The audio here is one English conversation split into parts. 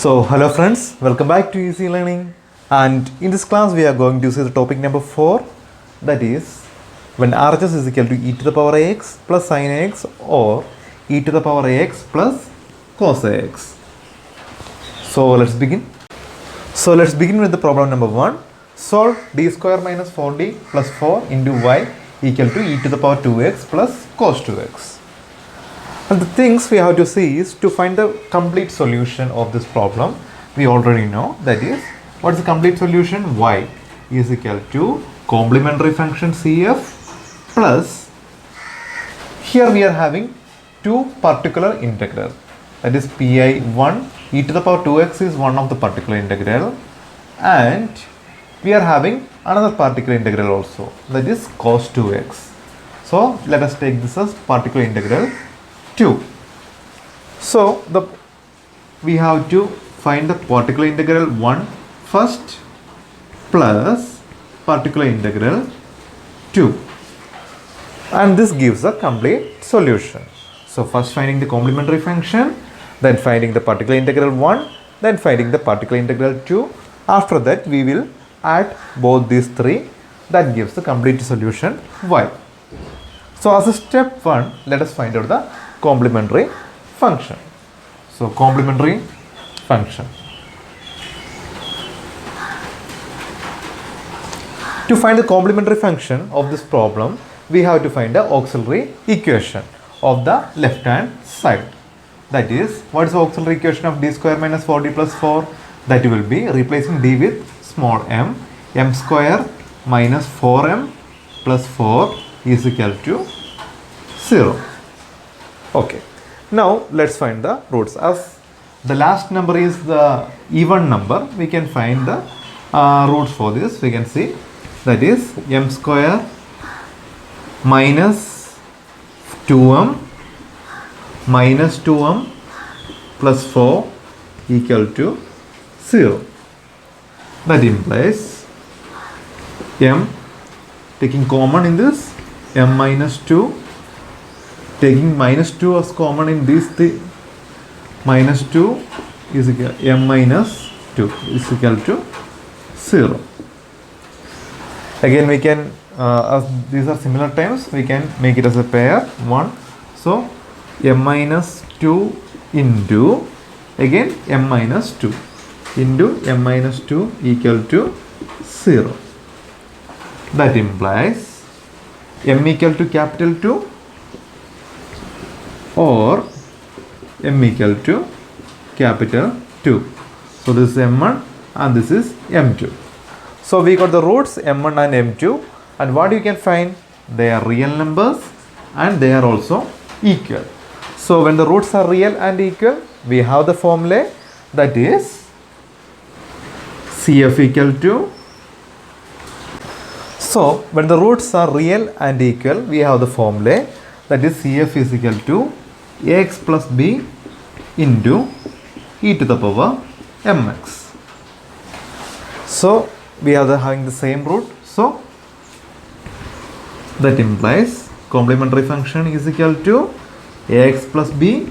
So, hello friends, welcome back to Easy Learning. And in this class, we are going to see the topic number 4, that is when RHS is equal to e to the power ax plus sin ax or e to the power ax plus cos ax. So, let's begin. Let's begin with the problem number 1. Solve d square minus 4d plus 4 into y equal to e to the power 2x plus cos 2x. And the things we have to see is to find the complete solution of this problem. We already know, that is, what is the complete solution? Y is equal to complementary function CF plus, here we are having two particular integral, that is pi1 e to the power 2x is one of the particular integral, and we are having another particular integral also, that is cos 2x. So let us take this as particular integral 2. So we have to find the particular integral 1 first plus particular integral 2, and this gives a complete solution. So first finding the complementary function, then finding the particular integral 1, then finding the particular integral 2. After that we will add both these three, that gives the complete solution y. So as a step 1, let us find out the complementary function. So complementary function. To find the complementary function of this problem, we have to find the auxiliary equation of the left hand side. That is, what is the auxiliary equation of d square minus 4d plus 4? That will be replacing d with small m, m square minus 4m plus 4 is equal to 0. Okay, now let's find the roots. As the last number is the even number, we can find the roots for this. We can see, that is m square minus 2m plus 4 equal to 0. That implies m, taking common in this, m minus 2, taking minus 2 as common in these three, minus 2 is equal m minus 2 is equal to 0. Again we can, as these are similar terms, we can make it as a pair 1. So m minus 2 into, again m minus 2 into m minus 2 equal to 0. That implies m equal to capital 2 or m equal to capital 2. So this is m1 and this is m2. So we got the roots m1 and m2, and what you can find? They are real numbers and they are also equal. So when the roots are real and equal, we have the formula, that is CF equal to, so when the roots are real and equal, we have the formula, that is CF is equal to ax plus b into e to the power mx. So we are having the same root, so that implies complementary function is equal to ax plus b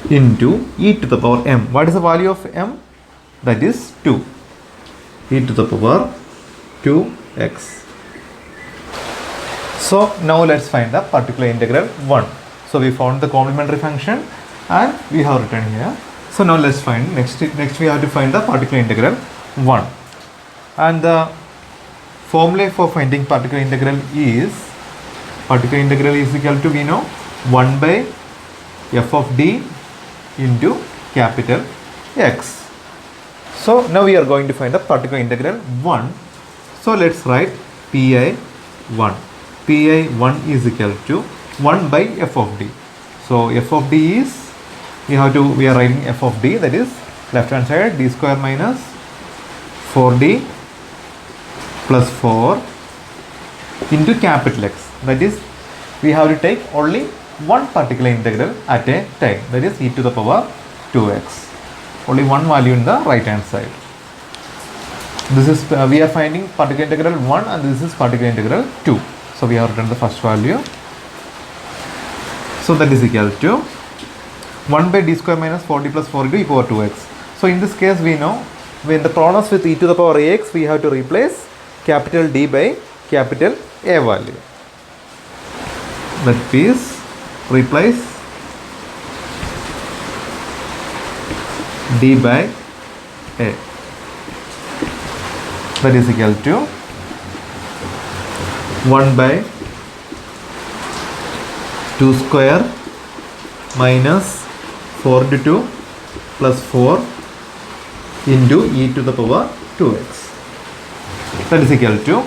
into e to the power m. What is the value of m? That is 2. E to the power 2x. So now let's find the particular integral 1. So we found the complementary function and we have written here. So now let's find, next we have to find the particular integral 1. And the formula for finding particular integral is equal to, we know, 1 by f of d into capital X. So now we are going to find the particular integral 1. So let's write pi1. pi1 is equal to 1 by f of d. So f of d is, we are writing f of d, that is left hand side d square minus 4d plus 4 into capital X. That is, we have to take only one particular integral at a time, that is e to the power 2x. Only one value in the right hand side. This is, we are finding particular integral 1 and this is particular integral 2. So we have written the first value. So that is equal to 1 by d square minus 4d plus 4 into e power 2x. So in this case we know when the problems with e to the power ax, we have to replace capital D by capital A value. That is, replace D by A. That is equal to 1 by 2 square minus 4 into 2 plus 4 into e to the power 2x. That is equal to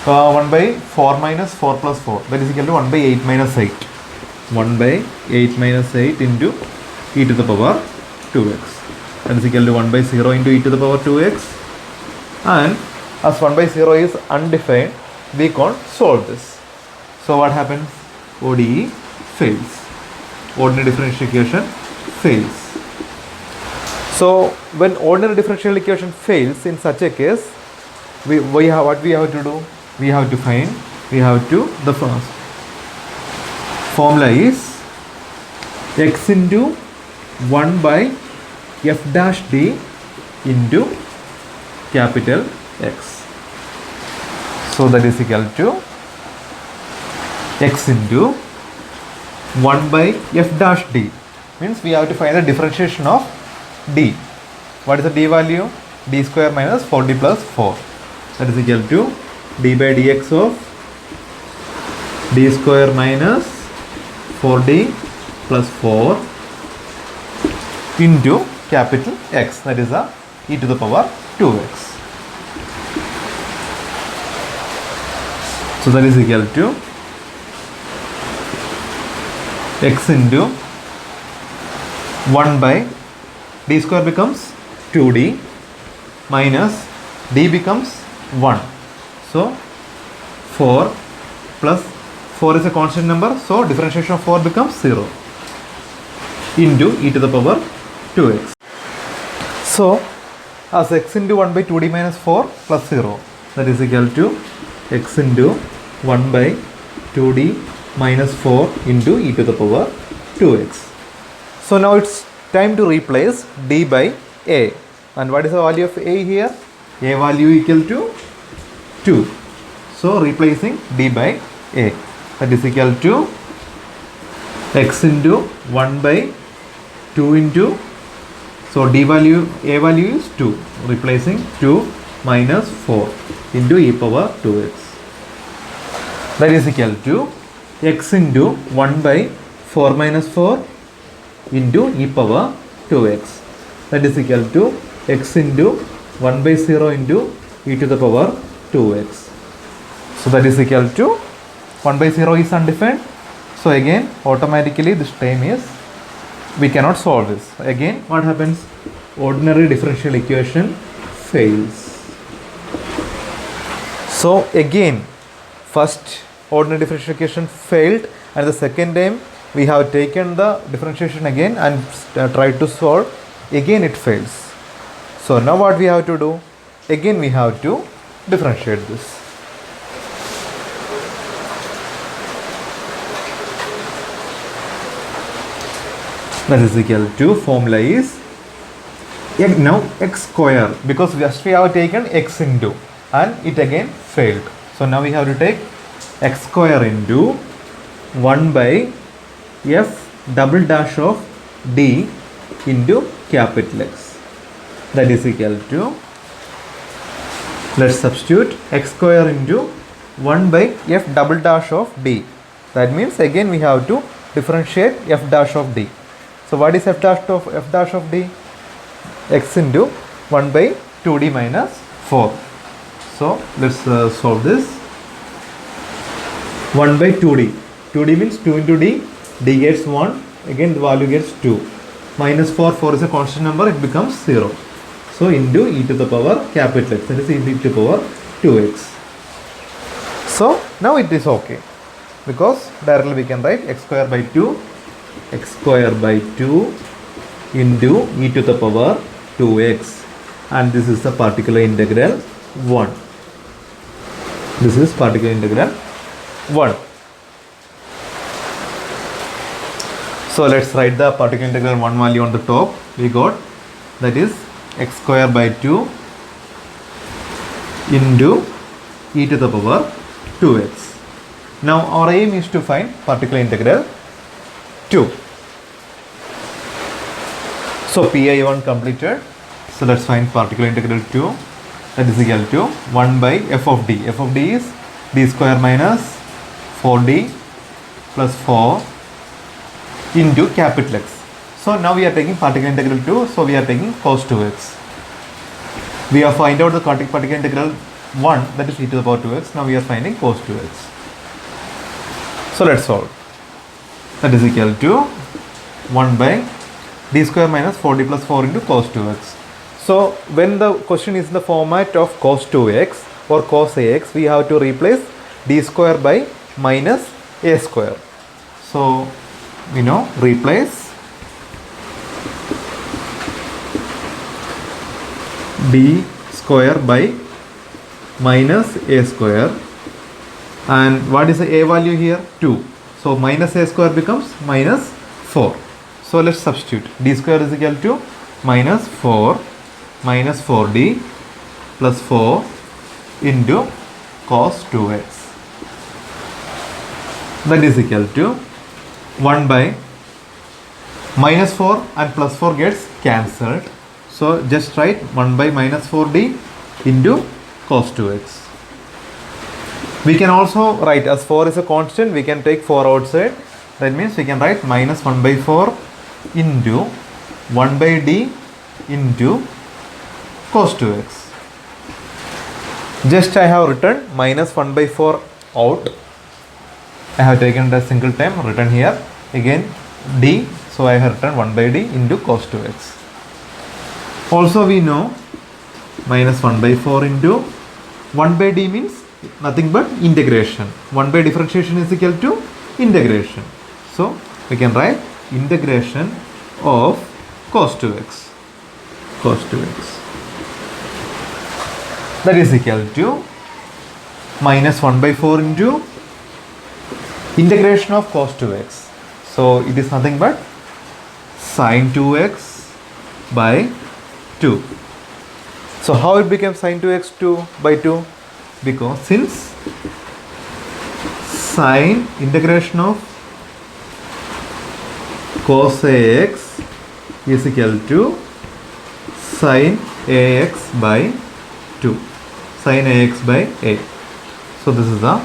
1 by 4 minus 4 plus 4. That is equal to 1 by 8 minus 8. 1 by 8 minus 8 into e to the power 2x. That is equal to 1 by 0 into e to the power 2x. And as 1 by 0 is undefined, we can't solve this. So what happens? ODE fails. Ordinary differential equation fails. So when ordinary differential equation fails in such a case, we have what we have to do? The first formula is x into 1 by f dash d into capital X. So that is equal to x into 1 by f dash d. Means we have to find the differentiation of d. What is the d value? D square minus 4d plus 4. That is equal to d by dx of d square minus 4d plus 4 into capital X. That is a e to the power 2x. So that is equal to x into 1 by d square becomes 2d minus d becomes 1. So 4 plus 4 is a constant number, so differentiation of 4 becomes 0 into e to the power 2x. So as x into 1 by 2d minus 4 plus 0, that is equal to x into 1 by 2d minus 4 into e to the power 2x. So now it's time to replace d by a. And what is the value of a here? A value equal to 2. So replacing d by a, that is equal to x into 1 by 2 into, so d value, a value is 2, replacing 2 minus 4 into e power 2x. That is equal to x into 1 by 4 minus 4 into e power 2x. That is equal to x into 1 by 0 into e to the power 2x. So that is equal to 1 by 0 is undefined. So again automatically this term is, we cannot solve this. Again what happens? Ordinary differential equation fails. So again first ordinary differential equation failed, and the second time we have taken the differentiation again and tried to solve. Again it fails. So now what we have to do? Again we have to differentiate this. That is equal to, formula is now x square, because just we have taken x into and it again failed. So now we have to take x square into 1 by f double dash of d into capital X. That is equal to, let's substitute x square into 1 by f double dash of d. That means again we have to differentiate f dash of d. So what is f dash of d? X into 1 by 2d minus 4. So let's solve this. 1 by 2d. 2d means 2 into d. D gets 1. Again the value gets 2. Minus 4. 4 is a constant number. It becomes 0. So into e to the power capital X. That is e to the power 2x. So now it is okay, because directly we can write x square by 2. X square by 2 into e to the power 2x, and this is the particular integral 1. This is particular integral 1. So let's write the particular integral 1 value on the top. We got that is x square by 2 into e to the power 2x. Now our aim is to find particular integral 2. So PI1 completed. So let's find particular integral 2, that is equal to 1 by f of d. F of d is d square minus 4d plus 4 into capital X. So now we are taking particular integral 2, so we are taking cos 2x. We have find out the particular integral 1, that is e to the power 2x. Now we are finding cos 2x. So let's solve. That is equal to 1 by d square minus 4d plus 4 into cos 2x. So when the question is in the format of cos 2x or cos ax, we have to replace d square by minus a square. So we know replace d square by minus a square, and what is the a value here? 2. So minus a square becomes minus 4. So let's substitute. D square is equal to minus 4 minus 4d plus 4 into cos 2x. That is equal to 1 by minus 4 and plus 4 gets cancelled. So just write 1 by minus 4d into cos 2x. We can also write, as 4 is a constant, we can take 4 outside. That means we can write minus 1 by 4 into 1 by d into cos 2x. Just I have written minus 1 by 4 out. I have taken the single time written here. Again d, so I have written 1 by d into cos 2x. Also we know minus 1 by 4 into 1 by d means nothing but integration. 1 by differentiation is equal to integration. So we can write integration of cos 2x. Cos 2x. That is equal to minus 1 by 4 into integration of cos 2x. So it is nothing but sin 2x by 2. So how it became sin 2x 2 by 2? Because since sin integration of cos ax is equal to sin ax by 2. Sin ax by a. So this is the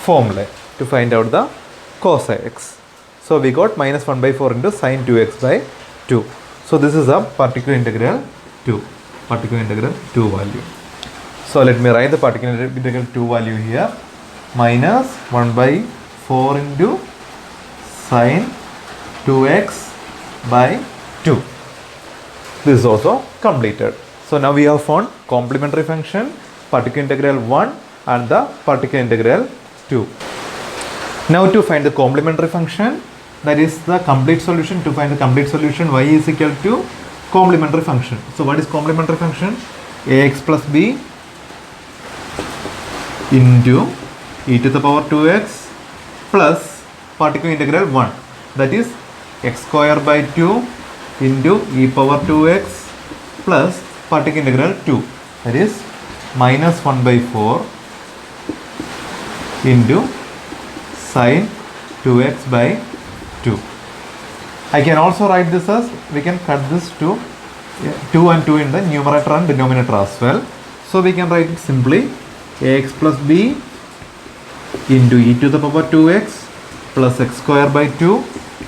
formula to find out the cos ax. So we got minus 1 by 4 into sin 2x by 2. So this is a particular integral 2. Particular integral 2 value. So let me write the particular integral 2 value here. Minus 1 by 4 into sin 2x by 2. This is also completed. So now we have found complementary function, particular integral 1 and the particular integral 2. Now to find the complementary function, that is the complete solution. To find the complete solution, y is equal to complementary function. So what is complementary function? Ax plus b into e to the power 2x plus particular integral 1, that is x square by 2 into e power 2x plus particular integral 2, that is minus 1 by 4 into sin 2x by 2. I can also write this as, we can cut this to 2 and 2 in the numerator and denominator as well. So we can write it simply ax plus b into e to the power 2x plus x square by 2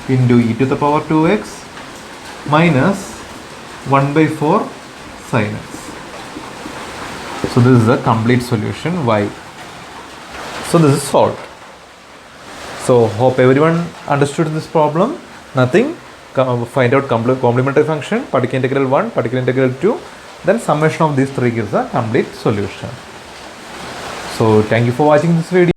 into e to the power 2x minus 1 by 4 sin x. So this is the complete solution y. So this is solved. So hope everyone understood this problem. Nothing. Find out complementary function, particular integral 1, particular integral 2. Then summation of these three gives a complete solution. So thank you for watching this video.